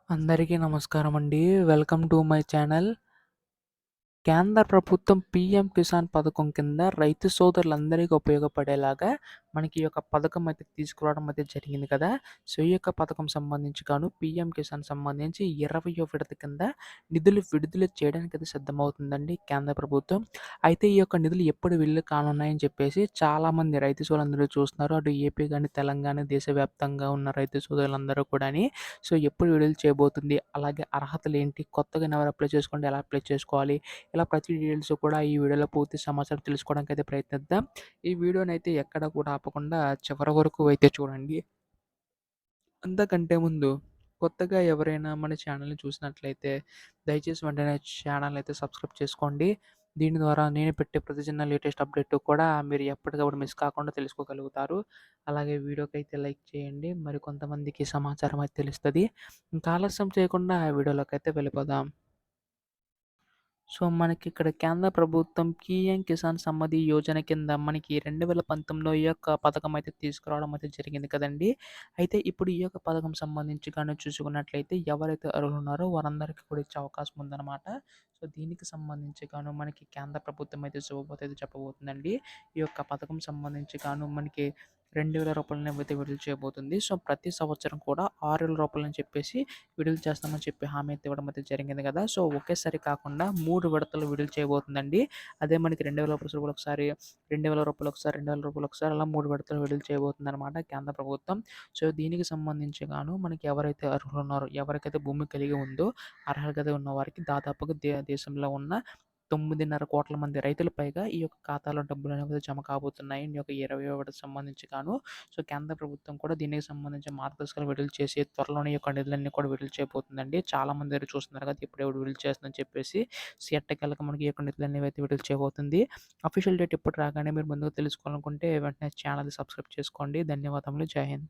అందరికీ నమస్కారమండి. Welcome to my channel. కేంద్ర ప్రభుత్వం పీఎం కిసాన్ పథకం కింద రైతు సోదరులందరికీ ఉపయోగపడేలాగా మనకి ఈ యొక్క పథకం అయితే తీసుకురావడం అయితే జరిగింది కదా! సో, ఈ యొక్క పథకం సంబంధించి గాను పీఎం కిసాన్ సంబంధించి 20వ విడత కింద నిధులు విడుదల చేయడానికైతే సిద్ధమవుతుందండి కేంద్ర ప్రభుత్వం. అయితే ఈ యొక్క నిధులు ఎప్పుడు విడుదల కానున్నాయని చెప్పేసి చాలామంది రైతు సోదరులందరూ చూస్తున్నారు. అటు ఏపీ గాని, తెలంగాణ దేశవ్యాప్తంగా ఉన్న రైతు సోదరులందరూ కూడాని సో, ఎప్పుడు విడుదల చేయబోతుంది? అలాగే అర్హతలేంటి? కొత్తగా ఎవరు అప్లై చేసుకోండి ఎలా అప్లై చేసుకోవాలి? ఇలా ప్రతి డీటెయిల్స్ కూడా ఈ వీడియోలో పూర్తి సమాచారం తెలుసుకోవడానికైతే ప్రయత్నిద్దాం. ఈ వీడియోనైతే ఎక్కడ కూడా ఆపకుండా చివరి వరకు అయితే చూడండి. అంతకంటే ముందు కొత్తగా ఎవరైనా మన ఛానల్‌ని చూసినట్లయితే దయచేసి వెంటనే ఛానల్‌ని అయితే సబ్స్క్రైబ్ చేసుకోండి. దీని ద్వారా నేను పెట్టే ప్రతి చిన్న లేటెస్ట్ అప్డేట్ కూడా మీరు ఎప్పటికప్పుడు మిస్ కాకుండా తెలుసుకోగలుగుతారు. అలాగే వీడియోకైతే లైక్ చేయండి. మరి కొంతమందికి సమాచారం అయితే తెలుస్తది. ఇంకా ఆలస్యం చేయకుండా వీడియోలోకైతే వెళ్ళిపోదాం. సో, మనకిక్కడ కేంద్ర ప్రభుత్వం పీఎం కిసాన్ సమ్మధి యోజన కింద మనకి 2019లో ఈ యొక్క పథకం అయితే తీసుకురావడం అయితే జరిగింది కదండీ! అయితే ఇప్పుడు ఈ యొక్క పథకం సంబంధించి గాను చూసుకున్నట్లయితే ఎవరైతే అర్హులున్నారో వారందరికీ కూడా ఇచ్చే అవకాశం ఉందన్నమాట. సో, దీనికి సంబంధించి గాను మనకి కేంద్ర ప్రభుత్వం అయితే శుభవార్త అయితే చెప్పబోతుందండి. ఈ యొక్క పథకం సంబంధించి గాను మనకి రూ. 2000 అయితే విడుదల చేయబోతుంది. సో, ప్రతి సంవత్సరం కూడా రూ. 6,000 అని చెప్పేసి విడుదల చేస్తామని చెప్పి హామీ అయితే ఇవ్వడం అయితే జరిగింది కదా! సో, ఒకేసారి కాకుండా 3 విడతలు విడుదల చేయబోతుందండి. అదే మనకి రూ. 2,000 ఒకసారి, రూ. 2,000 ఒకసారి, రూ. 2,000 ఒకసారి అలా 3 విడతలు విడుదల చేయబోతుందనమాట కేంద్ర ప్రభుత్వం. సో, దీనికి సంబంధించి గాను మనకి ఎవరైతే అర్హులున్నారో, ఎవరికైతే భూమి కలిగి ఉందో, అర్హత ఉన్న వారికి దాదాపుగా దేశంలో ఉన్న 9,5 కోట్ల మంది రైతులు పైగా ఈ యొక్క ఖాతాలో డబ్బులనేవి జమ కాబోతున్నాయి. ఈ యొక్క 20వ విడతకు సంబంధించి గాను. సో, కేంద్ర ప్రభుత్వం కూడా దీనికి సంబంధించిన మార్గదర్శకాలు విడుదల చేసి త్వరలోనే ఈ యొక్క నిధులన్నీ కూడా విడుదల చేయబోతుందండి. చాలామంది ఎదురు చూస్తున్నారు కదా! ఎప్పుడెప్పుడు విడుదల చేస్తుందని చెప్పేసి. సో, ఎట్టకేలకు మనకి ఈ యొక్క నిధులనేవి అయితే విడుదల చేయబోతుంది. అఫీషియల్ డేట్ ఎప్పుడు రాగానే మీరు ముందుగా తెలుసుకోవాలనుకుంటే వెంటనే ఛానల్‌ని సబ్స్క్రైబ్ చేసుకోండి. ధన్యవాదములు. జై హింద్.